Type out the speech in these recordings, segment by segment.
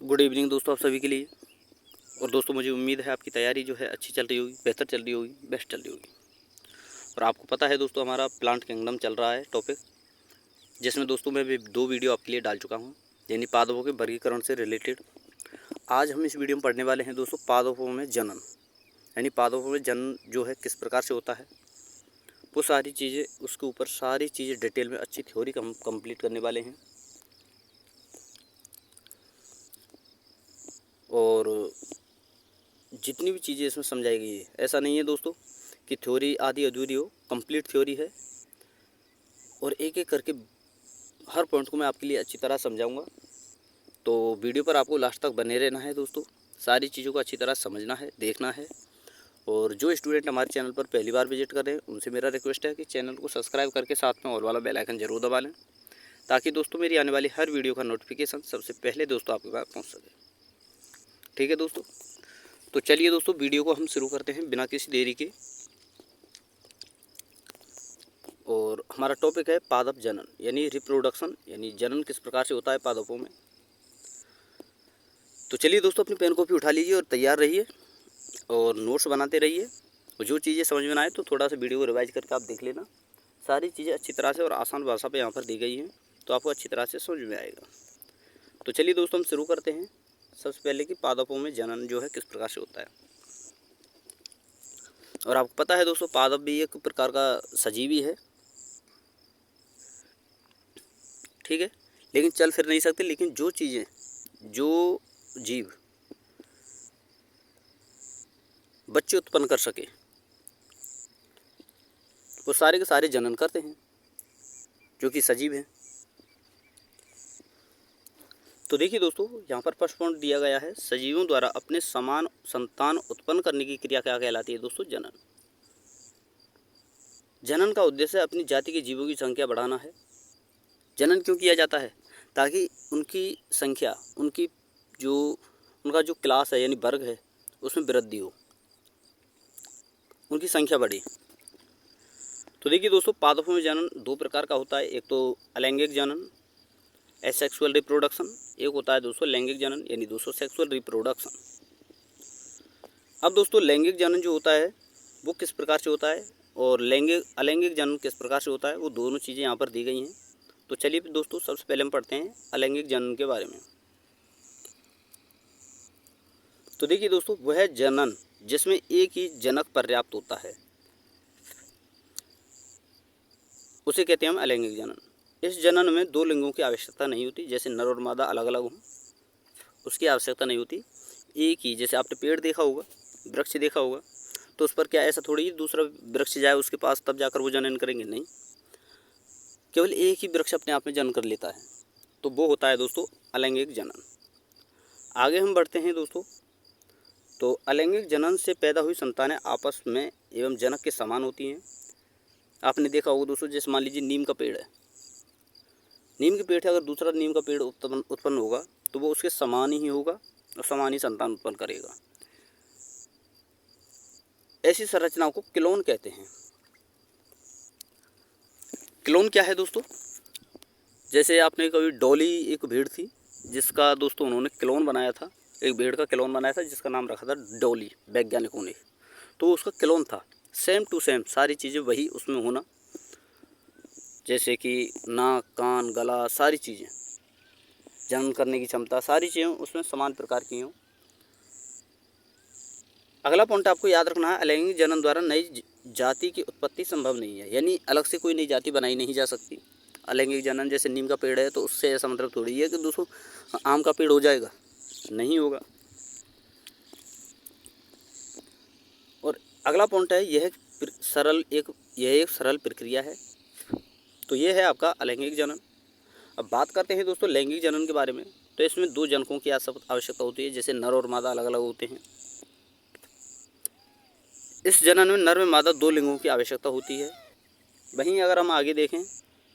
Good evening दोस्तों, आप सभी के लिए। और दोस्तों, मुझे उम्मीद है आपकी तैयारी जो है अच्छी चल रही होगी, बेहतर चल रही होगी, बेस्ट चल रही होगी। और आपको पता है दोस्तों, हमारा प्लांट किंगडम चल रहा है टॉपिक, जिसमें दोस्तों मैं भी 2 वीडियो आपके लिए डाल चुका हूँ, यानी पादपों के वर्गीकरण से रिलेटेड। आज हम इस वीडियो में पढ़ने वाले हैं दोस्तों पादपों में जनन, यानी पादपों में जनन जो है किस प्रकार से होता है, वो सारी चीज़ें, उसके ऊपर सारी चीज़ें डिटेल में अच्छी थ्योरी कंप्लीट करने वाले हैं। और जितनी भी चीज़ें इसमें समझाई गई है, ऐसा नहीं है दोस्तों कि थ्योरी आधी अधूरी हो, कंप्लीट थ्योरी है। और एक एक करके हर पॉइंट को मैं आपके लिए अच्छी तरह समझाऊंगा। तो वीडियो पर आपको लास्ट तक बने रहना है दोस्तों, सारी चीज़ों को अच्छी तरह समझना है, देखना है। और जो स्टूडेंट हमारे चैनल पर पहली बार विजिट कर रहे हैं, उनसे मेरा रिक्वेस्ट है कि चैनल को सब्सक्राइब करके साथ में ऑल वाला बेल आइकन जरूर दबा लें, ताकि दोस्तों मेरी आने वाली हर वीडियो का नोटिफिकेशन सबसे पहले दोस्तों आपके पास पहुँच सके। ठीक है दोस्तों, तो चलिए दोस्तों वीडियो को हम शुरू करते हैं बिना किसी देरी के। और हमारा टॉपिक है पादप जनन, यानी रिप्रोडक्शन, यानी जनन किस प्रकार से होता है पादपों में। तो चलिए दोस्तों, अपनी पेन कॉपी उठा लीजिए और तैयार रहिए और नोट्स बनाते रहिए। और जो चीज़ें समझ में ना आए तो थोड़ा सा वीडियो को रिवाइज करके आप देख लेना। सारी चीज़ें अच्छी तरह से और आसान भाषा पे यहाँ पर दी गई हैं, तो आपको अच्छी तरह से समझ में आएगा। तो चलिए दोस्तों, हम शुरू करते हैं सबसे पहले कि पादपों में जनन जो है किस प्रकार से होता है। और आपको पता है दोस्तों, पादप भी एक प्रकार का सजीवी है, ठीक है, लेकिन चल फिर नहीं सकते। लेकिन जो चीज़ें, जो जीव बच्चे उत्पन्न कर सके, वो सारे के सारे जनन करते हैं, जो कि सजीव हैं। तो देखिए दोस्तों, यहाँ पर फर्स्ट पॉइंट दिया गया है, सजीवों द्वारा अपने समान संतान उत्पन्न करने की क्रिया क्या कहलाती है दोस्तों? जनन। जनन का उद्देश्य अपनी जाति के जीवों की संख्या बढ़ाना है। जनन क्यों किया जाता है? ताकि उनकी संख्या, उनका जो क्लास है यानी वर्ग है, उसमें वृद्धि हो, उनकी संख्या बढ़े। तो देखिए दोस्तों, पादपों में जनन 2 प्रकार का होता है। एक तो अलैंगिक जनन, एसेक्सुअल रिप्रोडक्शन। एक होता है दोस्तों लैंगिक जनन, यानी दोस्तों सेक्सुअल रिप्रोडक्शन। अब दोस्तों, लैंगिक जनन जो होता है वो किस प्रकार से होता है, और अलैंगिक जनन किस प्रकार से होता है, वो दोनों चीज़ें यहाँ पर दी गई हैं। तो चलिए दोस्तों, सबसे पहले हम पढ़ते हैं अलैंगिक जनन के बारे में। तो देखिए दोस्तों, वह जनन जिसमें एक ही जनक पर्याप्त होता है, उसे कहते हैं हम अलैंगिक जनन। इस जनन में 2 लिंगों की आवश्यकता नहीं होती, जैसे नर और मादा अलग अलग हों, उसकी आवश्यकता नहीं होती। एक ही, जैसे आपने पेड़ देखा होगा, वृक्ष देखा होगा, तो उस पर क्या ऐसा थोड़ी दूसरा वृक्ष जाए उसके पास तब जाकर वो जनन करेंगे? नहीं, केवल एक ही वृक्ष अपने आप में जनन कर लेता है, तो वो होता है दोस्तों अलैंगिक जनन। आगे हम बढ़ते हैं दोस्तों। तो अलैंगिक जनन से पैदा हुई संतानें आपस में एवं जनक के समान होती हैं। आपने देखा होगा दोस्तों, जैसे मान लीजिए नीम का पेड़ है, नीम के पेड़ से अगर दूसरा नीम का पेड़ उत्पन्न होगा, तो वो उसके समान ही होगा और समान ही संतान उत्पन्न करेगा। ऐसी संरचनाओं को क्लोन कहते हैं। क्लोन क्या है दोस्तों? जैसे आपने कभी डॉली, एक भेड़ थी जिसका दोस्तों उन्होंने क्लोन बनाया था, एक भेड़ का क्लोन बनाया था जिसका नाम रखा था डॉली, वैज्ञानिकों ने। तो उसका क्लोन था, सेम टू सेम सारी चीज़ें वही उसमें होना, जैसे कि नाक, कान, गला, सारी चीज़ें, जनन करने की क्षमता, सारी चीज़ें उसमें समान प्रकार की हों। अगला पॉइंट आपको याद रखना है, अलैंगिक जनन द्वारा नई जाति की उत्पत्ति संभव नहीं है, यानी अलग से कोई नई जाति बनाई नहीं जा सकती। अलैंगिक जनन, जैसे नीम का पेड़ है, तो उससे ऐसा मतलब थोड़ी है कि दोस्तों आम का पेड़ हो जाएगा, नहीं होगा। और अगला पॉइंट है, यह एक सरल प्रक्रिया है। तो ये है आपका अलैंगिक जनन। अब बात करते हैं दोस्तों लैंगिक जनन के बारे में। तो इसमें 2 जनकों की आवश्यकता होती है, जैसे नर और मादा अलग अलग होते हैं। इस जनन में नर में मादा 2 लिंगों की आवश्यकता होती है। वहीं अगर हम आगे देखें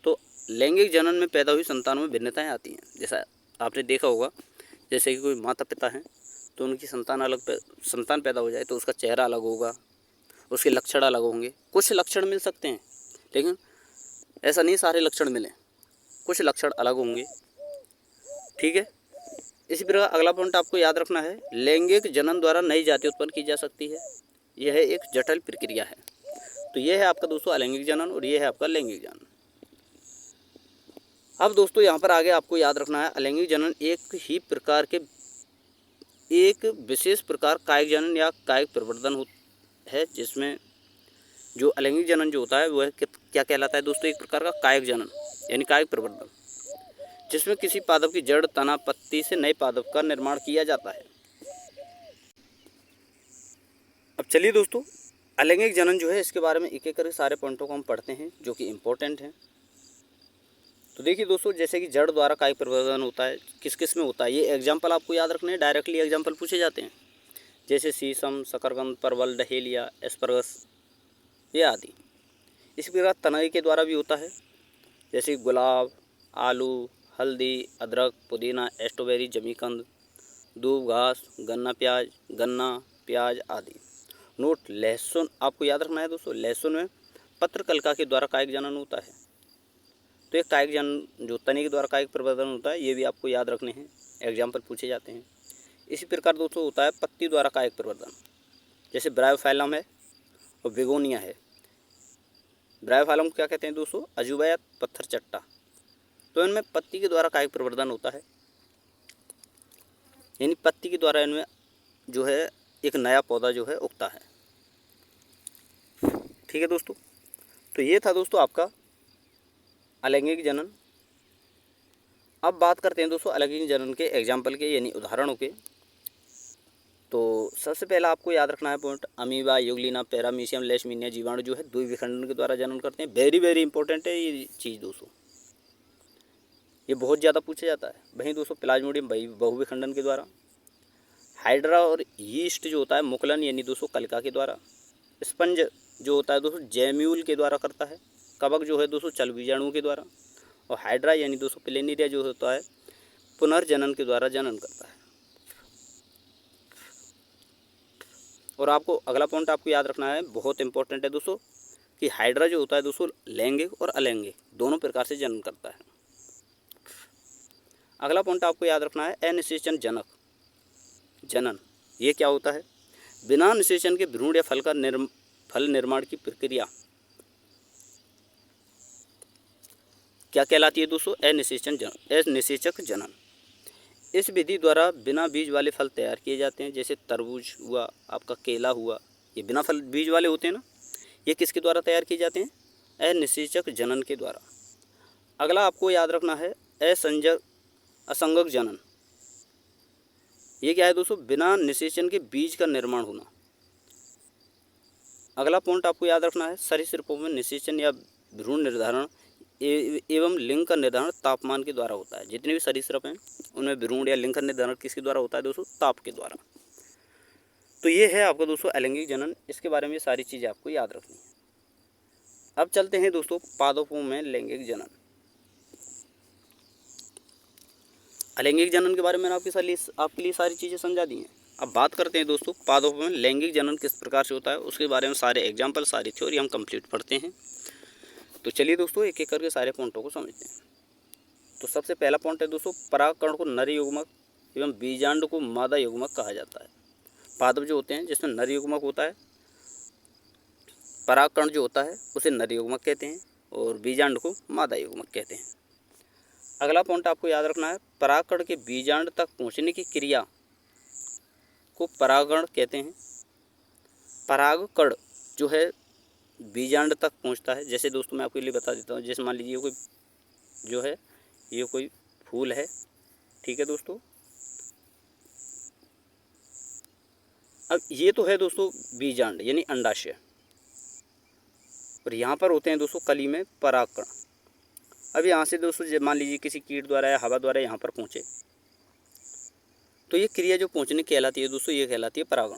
तो लैंगिक जनन में पैदा हुई संतानों में भिन्नताएं आती हैं। जैसा आपने देखा होगा, जैसे कि कोई माता पिता हैं, तो उनकी संतान पैदा हो जाए तो उसका चेहरा अलग होगा, उसके लक्षण अलग होंगे। कुछ लक्षण मिल सकते हैं, लेकिन ऐसा नहीं सारे लक्षण मिलें, कुछ लक्षण अलग होंगे, ठीक है। इसी प्रकार अगला पॉइंट आपको याद रखना है, लैंगिक जनन द्वारा नई जाति उत्पन्न की जा सकती है। यह एक जटिल प्रक्रिया है। तो यह है आपका दोस्तों अलैंगिक जनन और यह है आपका लैंगिक जनन। अब दोस्तों यहाँ पर आगे आपको याद रखना है, अलैंगिक जनन एक विशेष प्रकार कायिक जनन या कायिक प्रवर्धन है, जिसमें जो अलैंगिक जनन जो होता है वह क्या कहलाता है दोस्तों, एक प्रकार का कायिक जनन यानी कायिक प्रवर्धन, जिसमें किसी पादप की जड़, तना, पत्ती से नए पादप का निर्माण किया जाता है। अब चलिए दोस्तों, अलैंगिक जनन जो है इसके बारे में एक एक करके सारे पॉइंटों को हम पढ़ते हैं जो कि इम्पोर्टेंट हैं। तो देखिए दोस्तों, जैसे कि जड़ द्वारा कायिक प्रवर्धन होता है, किस किस में होता है, ये एग्जाम्पल आपको याद रखने हैं, डायरेक्टली एग्जाम्पल पूछे जाते हैं, जैसे शीशम, शकरकंद, परवल, डहेलिया, एस्परगस ये आदि। इसी प्रकार तनई के द्वारा भी होता है, जैसे गुलाब, आलू, हल्दी, अदरक, पुदीना, स्ट्रॉबेरी, जमीकंद, दूब घास, गन्ना, प्याज आदि। नोट, लहसुन आपको याद रखना है दोस्तों, लहसुन में पत्रकलिका के द्वारा कायिक जनन होता है। तो ये कायिक जनन जो तने के द्वारा कायिक प्रवर्धन होता है, ये भी आपको याद रखने हैं, एग्जाम्पल पूछे जाते हैं। इसी प्रकार दोस्तों होता है पत्ती द्वारा कायिक प्रवर्धन, जैसे ब्रायोफाइलम है और बेगोनिया है। ब्रायोफाइलम को क्या कहते हैं दोस्तों, अजूबा या पत्थर चट्टा। तो इनमें पत्ती के द्वारा कायिक प्रवर्धन होता है, यानी पत्ती के द्वारा इनमें जो है एक नया पौधा जो है उगता है। ठीक है दोस्तों, तो ये था दोस्तों आपका अलैंगिक जनन। अब बात करते हैं दोस्तों अलैंगिक जनन के एग्जाम्पल के यानी उदाहरणों के। तो सबसे पहला आपको याद रखना है पॉइंट, अमीबा, यूग्लिना, पैरामीशियम, लेशमीनिया जीवाणु जो है द्विविखंडन के द्वारा जनन करते हैं। वेरी वेरी इंपॉर्टेंट है ये चीज़ दोस्तों, ये बहुत ज़्यादा पूछा जाता है। वहीं दोस्तों प्लाज्मोडियम बहुविखंडन के द्वारा। हाइड्रा और यीस्ट जो होता है मुकुलन यानी दोस्तों कलिका के द्वारा। स्पंज जो होता है दोस्तों जैम्यूल के द्वारा करता है। कवक जो है दोस्तों चल बीजाणुओं के द्वारा। और हाइड्रा यानी दोस्तों प्लेनिरिया जो होता है पुनर्जनन के द्वारा जनन करता है। और आपको अगला पॉइंट आपको याद रखना है, बहुत इंपॉर्टेंट है दोस्तों, कि हाइड्रा जो होता है दोस्तों लैंगिक और अलैंगिक दोनों प्रकार से जनन करता है। अगला पॉइंट आपको याद रखना है अनिषेचन जनक जनन। ये क्या होता है, बिना निषेचन के भ्रूण या फल निर्माण की प्रक्रिया क्या कहलाती है दोस्तों, अनिषेचक जनन। इस विधि द्वारा बिना बीज वाले फल तैयार किए जाते हैं, जैसे तरबूज हुआ, आपका केला हुआ, ये बिना फल बीज वाले होते हैं ना, ये किसके द्वारा तैयार किए जाते हैं, अनिषेचक जनन के द्वारा। अगला आपको याद रखना है असंगक जनन। ये क्या है दोस्तों, बिना निषेचन के बीज का निर्माण होना। अगला पॉइंट आपको याद रखना है सरीसृपों में निषेचन या भ्रूण निर्धारण एवं लिंग का निर्धारण तापमान के द्वारा होता है। जितने भी सरीसृप हैं उनमें भ्रूण या लिंग का निर्धारण किसके द्वारा होता है दोस्तों, ताप के द्वारा। तो ये है आपका दोस्तों अलैंगिक जनन, इसके बारे में सारी चीज़ें आपको याद रखनी है। अब चलते हैं दोस्तों पादपों में लैंगिक जनन। अलैंगिक जनन के बारे में आपके लिए सारी चीज़ें समझा दी हैं। अब बात करते हैं दोस्तों पादपों में लैंगिक जनन किस प्रकार से होता है, उसके बारे में सारे एग्जाम्पल, सारी थ्योरी हम कंप्लीट पढ़ते हैं। तो चलिए दोस्तों एक एक करके सारे पॉइंटों को समझते हैं। तो सबसे पहला पॉइंट है दोस्तों, परागकण को नर युग्मक एवं बीजांड को मादा युग्मक कहा जाता है। पादप जो होते हैं जिसमें नर युग्मक होता है, परागकण जो होता है उसे नर युग्मक कहते हैं और बीजांड को मादा युग्मक कहते हैं। अगला पॉइंट आपको याद रखना है, परागकण के बीजांड तक पहुंचने की क्रिया को परागण कहते हैं। परागकण जो है बीजांड तक पहुंचता है। जैसे दोस्तों मैं आपके लिए बता देता हूँ, जैसे मान लीजिए कोई जो है ये कोई फूल है, ठीक है दोस्तों। अब ये तो है दोस्तों बीजांड यानी अंडाशय, और यहाँ पर होते हैं दोस्तों कली में परागकण। अब यहाँ से दोस्तों मान लीजिए किसी कीट द्वारा या हवा द्वारा यहाँ पर पहुँचे, तो ये क्रिया जो पहुँचने कहलाती है दोस्तों, ये कहलाती है परागण।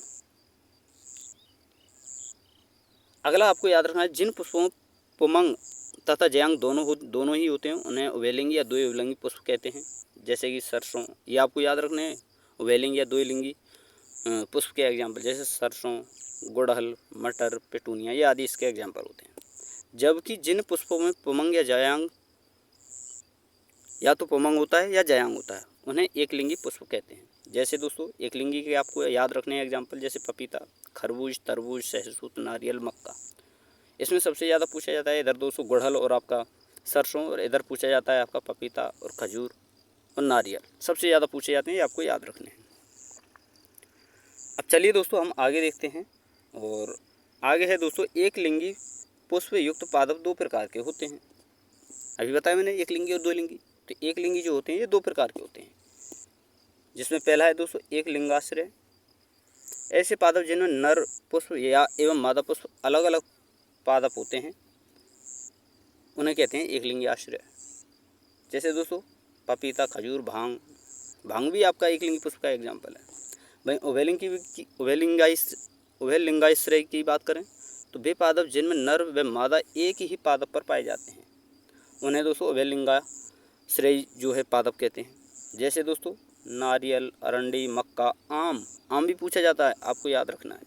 अगला आपको याद रखना है, जिन पुष्पों पुमंग तथा जयांग दोनों ही होते हैं उन्हें उभयलिंगी या द्विलिंगी पुष्प कहते हैं। जैसे कि सरसों, ये आपको याद रखने हैं, उभयलिंगी या द्विलिंगी पुष्प के एग्जाम्पल जैसे सरसों, गुड़हल, मटर, पेटूनिया ये आदि इसके एग्जाम्पल होते हैं। जबकि जिन पुष्पों में पुमंग या जयांग, या तो पुमंग होता है या जयांग होता है, उन्हें एकलिंगी पुष्प कहते हैं। जैसे दोस्तों एकलिंगी के आपको याद रखने हैं एग्जाम्पल, जैसे पपीता, खरबूज, तरबूज, सहसूत, नारियल, मक्का। इसमें सबसे ज़्यादा पूछा जाता है इधर दोस्तों गुड़हल और आपका सरसों, और इधर पूछा जाता है आपका पपीता और खजूर और नारियल, सबसे ज़्यादा पूछे जाते हैं, ये आपको याद रखने हैं। अब चलिए दोस्तों हम आगे देखते हैं, और आगे है दोस्तों एकलिंगी पुष्प युक्त पादप दो प्रकार के होते हैं। अभी बताया मैंने एक लिंगी और दो लिंगी। तो एक लिंगी जो होते हैं ये दो प्रकार के होते हैं, जिसमें पहला है दोस्तों एक लिंगाश्रय। ऐसे पादप जिनमें नर पुष्प या एवं मादा पुष्प अलग अलग पादप होते हैं उन्हें कहते हैं एक लिंगी आश्रय। जैसे दोस्तों पपीता, खजूर, भांग भी आपका एक लिंगी पुष्प का एग्जाम्पल है। भाई उभयलिंगाश्रय की बात करें तो वे पादप जिनमें नर व मादा एक ही पादप पर पाए जाते हैं उन्हें दोस्तों उभयलिंगाश्रय जो है पादप कहते हैं। जैसे दोस्तों नारियल, अरंडी, मक्का, आम भी पूछा जाता है, आपको याद रखना है।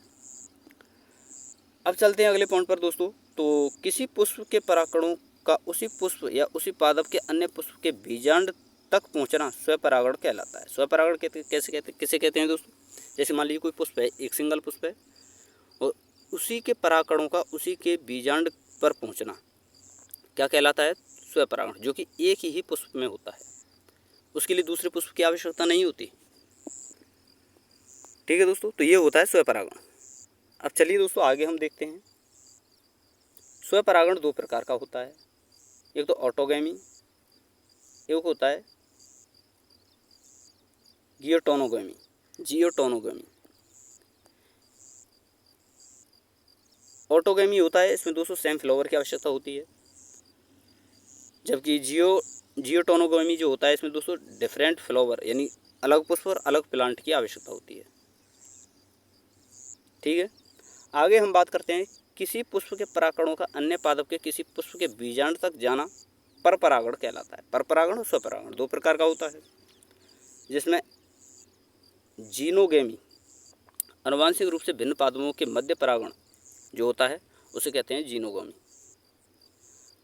अब चलते हैं अगले पॉइंट पर दोस्तों। तो किसी पुष्प के परागकणों का उसी पुष्प या उसी पादप के अन्य पुष्प के बीजांड तक पहुंचना स्वपरागण कहलाता है। स्वपरागण किसे कहते हैं दोस्तों? जैसे मान लीजिए कोई पुष्प है, एक सिंगल पुष्प है, और उसी के परागकणों का उसी के बीजांड पर पहुंचना क्या कहलाता है? स्वपरागण, जो कि एक ही पुष्प में होता है, उसके लिए दूसरे पुष्प की आवश्यकता नहीं होती। ठीक है दोस्तों, तो ये होता है स्वपरागण। अब चलिए दोस्तों आगे हम देखते हैं। स्वपरागण दो प्रकार का होता है, एक तो ऑटोगैमी, एक होता है जियोटोनोगैमी। ऑटोगैमी होता है, इसमें दोस्तों सेम फ्लावर की आवश्यकता होती है, जबकि जियोटोनोगैमी जो होता है इसमें दोस्तों डिफरेंट फ्लावर यानी अलग पुष्प और अलग प्लांट की आवश्यकता होती है। ठीक है, आगे हम बात करते हैं किसी पुष्प के परागकणों का अन्य पादप के किसी पुष्प के बीजांड तक जाना परपरागण कहलाता है। परपरागण और स्वपरागण दो प्रकार का होता है, जिसमें जीनोगैमी आनुवांशिक रूप से भिन्न पादपों के मध्य परागण जो होता है उसे कहते हैं जीनोगैमी।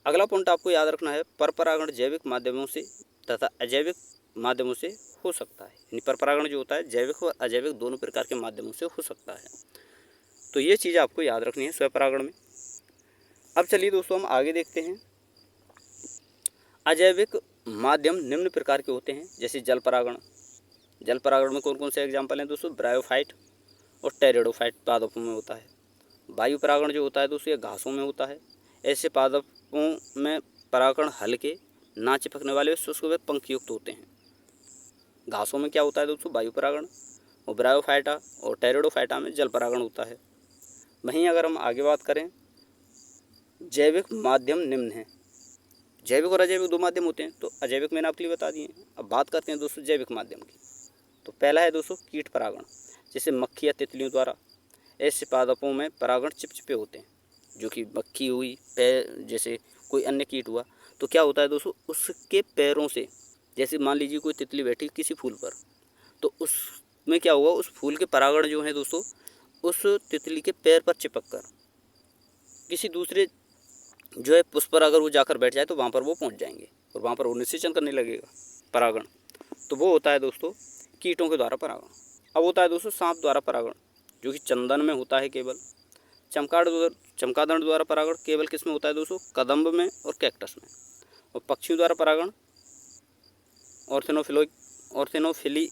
अगला पॉइंट आपको याद रखना है, परपरागण जैविक माध्यमों से तथा अजैविक माध्यमों से हो सकता है। यानी परपरागण जो होता है जैविक और अजैविक दोनों प्रकार के माध्यमों से हो सकता है। तो ये चीज़ आपको याद रखनी है स्वपरागण में। अब चलिए दोस्तों हम आगे देखते हैं। अजैविक माध्यम निम्न प्रकार के होते हैं, जैसे जल परागण। जल परागण में कौन कौन से एग्जाम्पल हैं दोस्तों? ब्रायोफाइट और टेरिडोफाइट पादपों में होता है। वायु परागण जो होता है दोस्तों ये घासों में होता है। ऐसे पादपों में परागण हल्के, ना चिपकने वाले, शुष्क व पंखयुक्त होते हैं। घासों में क्या होता है दोस्तों? वायु परागण, और ब्रायोफाइटा और टेरिडोफाइटा में जल परागण होता है। वहीं अगर हम आगे बात करें, जैविक माध्यम निम्न है। जैविक और अजैविक दो माध्यम होते हैं, तो अजैविक मैंने आपके लिए बता दिए हैं। अब बात करते हैं दोस्तों जैविक माध्यम की। तो पहला है दोस्तों कीट परागण, जैसे मक्खी या तितलियों द्वारा। ऐसे पादपों में परागण चिपचिपे होते हैं, जो कि मक्खी हुई, जैसे कोई अन्य कीट हुआ, तो क्या होता है दोस्तों उसके पैरों से, जैसे मान लीजिए कोई तितली बैठी किसी फूल पर, तो उसमें क्या होगा, उस फूल के परागण जो है दोस्तों उस तितली के पैर पर चिपक कर किसी दूसरे जो है पुष्प पर अगर वो जाकर बैठ जाए तो वहाँ पर वो पहुँच जाएंगे और वहाँ पर वो निषेचन करने लगेगा परागण। तो वो होता है दोस्तों कीटों के द्वारा परागण। अब होता है दोस्तों सांप द्वारा परागण, जो कि चंदन में होता है केवल। चमगादड़ द्वारा परागण केवल किस में होता है दोस्तों? कदम्ब में और कैक्टस में। और पक्षियों द्वारा परागण ऑर्थेनोफिली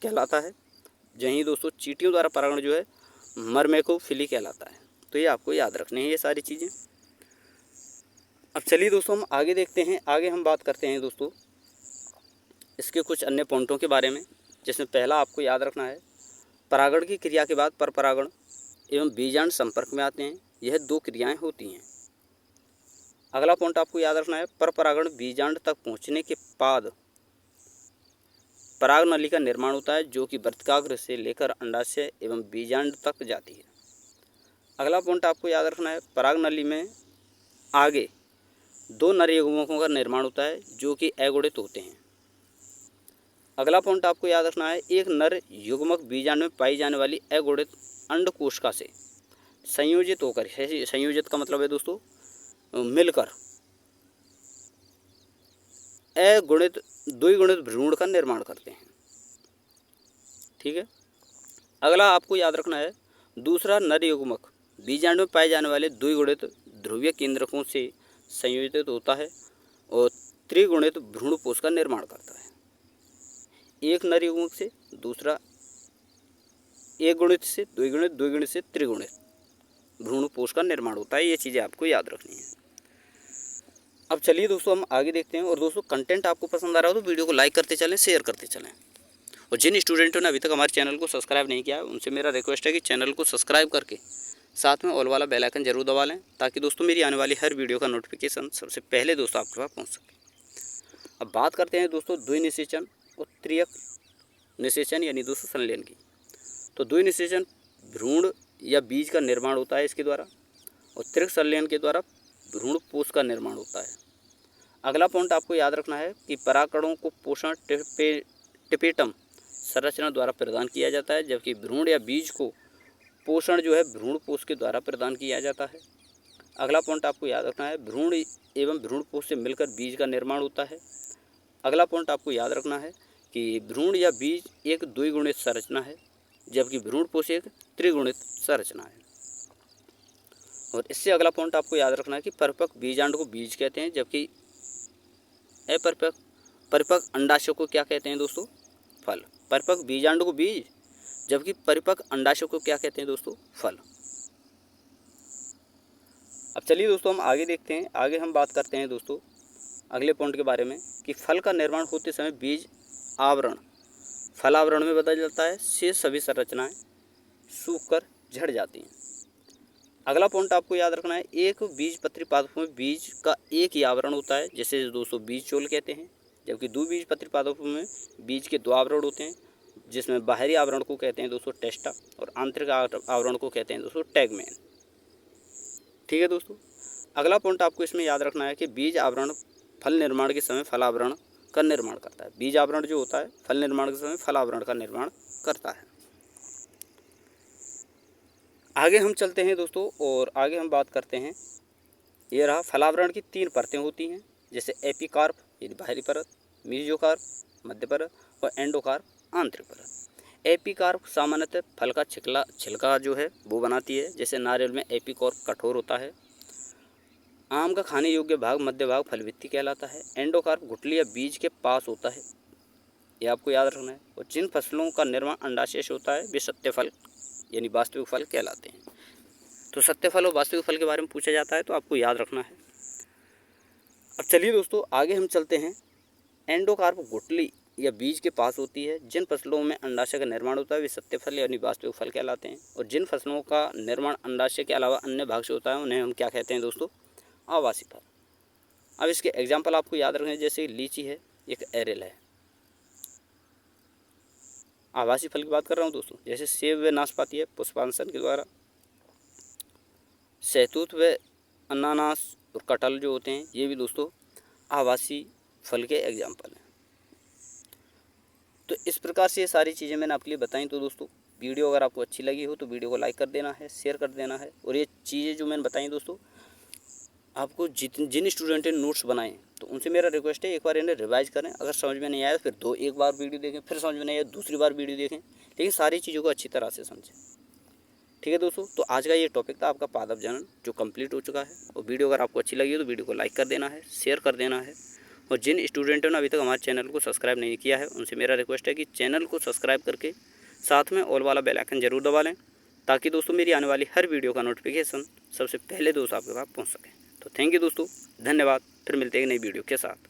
कहलाता है। यहीं दोस्तों चींटियों द्वारा परागण जो है मरमेकोफिली कहलाता है। तो ये आपको याद रखने हैं ये सारी चीज़ें। अब चलिए दोस्तों हम आगे देखते हैं। आगे हम बात करते हैं दोस्तों इसके कुछ अन्य पॉइंटों के बारे में, जिसमें पहला आपको याद रखना है, परागण की क्रिया के बाद परपरागण एवं बीजांड संपर्क में आते हैं। यह दो क्रियाएं होती हैं। अगला पॉइंट आपको याद रखना है, परपरागण बीजांड तक पहुंचने के बाद पराग नली का निर्माण होता है, जो कि वर्तिकाग्र से लेकर अंडाशय एवं बीजांड तक जाती है। अगला पॉइंट आपको याद रखना है, पराग नली में आगे दो नर युग्मकों का निर्माण होता है, जो कि अगुणित होते हैं। अगला पॉइंट आपको याद रखना है, एक नर युग्मक बीजांड में पाई जाने वाली अगुणित अंडकोशिका से संयोजित होकर, संयोजित का मतलब है दोस्तों मिलकर, अगुणित द्विगुणित भ्रूण का निर्माण करते हैं। ठीक है। अगला आपको याद रखना है, दूसरा नर युग्मक बीजांड में पाए जाने वाले द्विगुणित ध्रुवीय केंद्रकों से संयोजित होता है और त्रिगुणित भ्रूणपोष का निर्माण करता है। एक नर युग्मक से दूसरा एक गुणित से द्विगुणित, द्विगुणित से त्रिगुणित भ्रूणपोष का निर्माण होता है। ये चीज़ें आपको याद रखनी है। अब चलिए दोस्तों हम आगे देखते हैं। और दोस्तों कंटेंट आपको पसंद आ रहा हो तो वीडियो को लाइक करते चलें, शेयर करते चलें। और जिन स्टूडेंटों ने अभी तक हमारे चैनल को सब्सक्राइब नहीं किया है उनसे मेरा रिक्वेस्ट है कि चैनल को सब्सक्राइब करके साथ में ऑल वाला बेल आइकन जरूर दबा लें, ताकि दोस्तों मेरी आने वाली हर वीडियो का नोटिफिकेशन सबसे पहले दोस्तों आपके पास पहुँच सके। अब बात करते हैं दोस्तों द्विनिषेचन और त्रियक निषेचन यानी दोस्तों संलयन की। तो द्विनिषेचन भ्रूण या बीज का निर्माण होता है इसके द्वारा, और त्रिक संलयन के द्वारा भ्रूणपोष का निर्माण होता है। अगला पॉइंट आपको याद रखना है कि परागकणों को पोषण टिपेटम संरचना द्वारा प्रदान किया जाता है, जबकि भ्रूण या बीज को पोषण जो है भ्रूणपोष के द्वारा प्रदान किया जाता है। अगला पॉइंट आपको याद रखना है, भ्रूण एवं भ्रूणपोष से मिलकर बीज का निर्माण होता है। अगला पॉइंट आपको याद रखना है कि भ्रूण या बीज एक द्विगुणित संरचना है, जबकि भ्रूणपोष एक त्रिगुणित संरचना है। और इससे अगला पॉइंट आपको याद रखना है कि परिपक्व बीजांड को बीज कहते हैं, जबकि परिपक्व अंडाशय को क्या कहते हैं दोस्तों? फल। परिपक्व बीजांड को बीज, जबकि परिपक्व अंडाशय को क्या कहते हैं दोस्तों? फल। अब चलिए दोस्तों हम आगे देखते हैं। आगे हम बात करते हैं दोस्तों अगले पॉइंट के बारे में कि फल का निर्माण होते समय बीज आवरण फलावरण में बदल जाता है, शेष सभी संरचनाएं सूख कर झड़ जाती हैं। अगला पॉइंट आपको याद रखना है, एक बीजपत्री पादपों में बीज का एक ही आवरण होता है, जैसे दोस्तों बीज चोल कहते हैं, जबकि द्विबीजपत्री पादपों में बीज के दो आवरण होते हैं, जिसमें बाहरी आवरण को कहते हैं दोस्तों टेस्टा और आंतरिक आवरण को कहते हैं दोस्तों टैगमेन। ठीक है दोस्तों। अगला पॉइंट आपको इसमें याद रखना है कि बीज आवरण फल निर्माण के समय फलावरण का निर्माण करता है। बीज आवरण जो होता है फल निर्माण के समय फलावरण का निर्माण करता है। आगे हम चलते हैं दोस्तों और आगे हम बात करते हैं, ये रहा फलावरण की 3 परतें होती हैं, जैसे एपिकार्प यानी बाहरी परत, मेसोकार्प मध्य परत और एंडोकार्प आंतरिक परत। एपिकार्प सामान्यतः फल का छिलका जो है वो बनाती है, जैसे नारियल में एपिकार्प कठोर होता है। आम का खाने योग्य भाग मध्य भाग फलभित्ति कहलाता है। एंडोकार्प गुठली या बीज के पास होता है, ये आपको याद रखना है। और जिन फसलों का निर्माण अंडाशय से होता है वे सत्य फल यानी वास्तविक फल कहलाते हैं। तो सत्य फल और वास्तविक फल के बारे में पूछा जाता है तो आपको याद रखना है। अब चलिए दोस्तों आगे हम चलते हैं। एंडोकार्प गुठली या बीज के पास होती है। जिन फसलों में अंडाशय का निर्माण होता है वे सत्य फल यानी वास्तविक फल कहलाते हैं। और जिन फसलों का निर्माण अंडाशय के अलावा अन्य भाग से होता है उन्हें हम क्या कहते हैं दोस्तों? आवासी फल। अब इसके एग्जाम्पल आपको याद रखना है, जैसे लीची है, एक एरेल है। आवासी फल की बात कर रहा हूँ दोस्तों, जैसे सेब व नाशपाती है पुष्पांशन के द्वारा। सहतूत व अनानास और कटहल जो होते हैं ये भी दोस्तों आवासी फल के एग्जाम्पल हैं। तो इस प्रकार से ये सारी चीज़ें मैंने आपके लिए बताई। तो दोस्तों वीडियो अगर आपको अच्छी लगी हो तो वीडियो को लाइक कर देना है, शेयर कर देना है। और ये चीज़ें जो मैंने बताई दोस्तों आपको जिन स्टूडेंट ने नोट्स बनाए तो उनसे मेरा रिक्वेस्ट है एक बार इन्हें रिवाइज करें। अगर समझ में नहीं आया फिर एक बार वीडियो देखें, फिर समझ में नहीं आया दूसरी बार वीडियो देखें, लेकिन सारी चीज़ों को अच्छी तरह से समझें। ठीक है दोस्तों, तो आज का ये टॉपिक था आपका पादप जनन जो कंप्लीट हो चुका है। और वीडियो अगर आपको अच्छी लगी हो तो वीडियो को लाइक कर देना है, शेयर कर देना है। और जिन स्टूडेंटों ने अभी तक हमारे चैनल को सब्सक्राइब नहीं किया है उनसे मेरा रिक्वेस्ट है कि चैनल को सब्सक्राइब करके साथ में ऑल वाला बेल आइकन जरूर दबा लें, ताकि दोस्तों मेरी आने वाली हर वीडियो का नोटिफिकेशन सबसे पहले दोस्तों आपके पास पहुँच सके। तो थैंक यू दोस्तों, धन्यवाद। फिर मिलते हैं नई वीडियो के साथ।